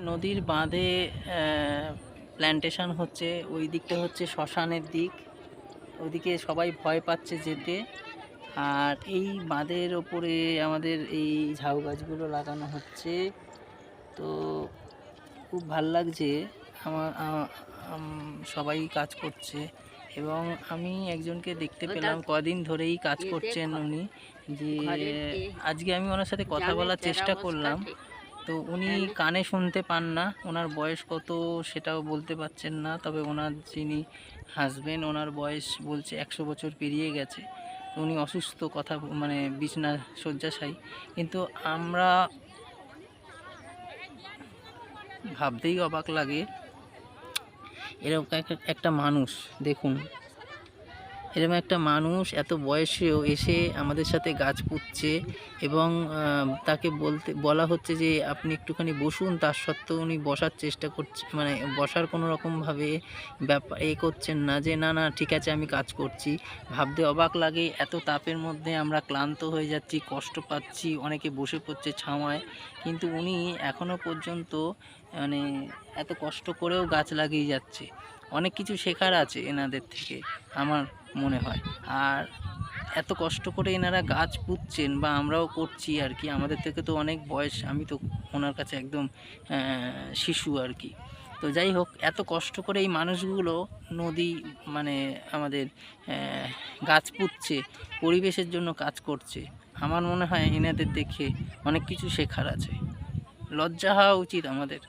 নদীর বাঁধে প্ল্যান্টেশন হচ্ছে, ওই দিকটা হচ্ছে শ্মশানের দিক, ওদিকে সবাই ভয় পাচ্ছে যেতে। আর এই বাঁধের ওপরে আমাদের এই ঝাউ গাছগুলো লাগানো হচ্ছে, তো খুব ভাল লাগছে। আমার সবাই কাজ করছে এবং আমি একজনকে দেখতে পেলাম কদিন ধরেই কাজ করছেন উনি, যে আজকে আমি ওনার সাথে কথা বলার চেষ্টা করলাম। তো উনি কানে শুনতে পান না, ওনার বয়স কত সেটাও বলতে পারছেন না, তবে ওনার যিনি হাজবেন্ড ওনার বয়স বলছে 100 বছর পেরিয়ে গেছে। উনি অসুস্থ, কথা মানে বিছনা শয্যাশায়ী, কিন্তু আমরা ভাবতেই অবাক লাগে এরকম একটা মানুষ, দেখুন এরকম একটা মানুষ এত বয়সেও এসে আমাদের সাথে গাছ পুঁতছে এবং তাকে বলা হচ্ছে যে আপনি একটুখানি বসুন, তার সত্ত্বেও উনি বসার চেষ্টা করছে, মানে বসার কোনো রকমভাবে ব্যাপার করছেন না, যে না না ঠিক আছে আমি কাজ করছি। ভাবতে অবাক লাগে, এত তাপের মধ্যে আমরা ক্লান্ত হয়ে যাচ্ছি, কষ্ট পাচ্ছি, অনেকে বসে পড়ছে ছাওয়ায়, কিন্তু উনি এখনও পর্যন্ত মানে এত কষ্ট করেও গাছ লাগিয়ে যাচ্ছে। অনেক কিছু শেখার আছে এনাদের থেকে আমার মনে হয়। আর এত কষ্ট করে এনারা গাছ পুঁতছেন বা আমরাও করছি আর কি, আমাদের থেকে তো অনেক বয়স, আমি তো ওনার কাছে একদম শিশু আর কি। তো যাই হোক, এত কষ্ট করে এই মানুষগুলো নদী মানে আমাদের গাছ পুঁতছে, পরিবেশের জন্য কাজ করছে। আমার মনে হয় এনাদের দেখে অনেক কিছু শেখার আছে, লজ্জা হওয়া উচিত আমাদের।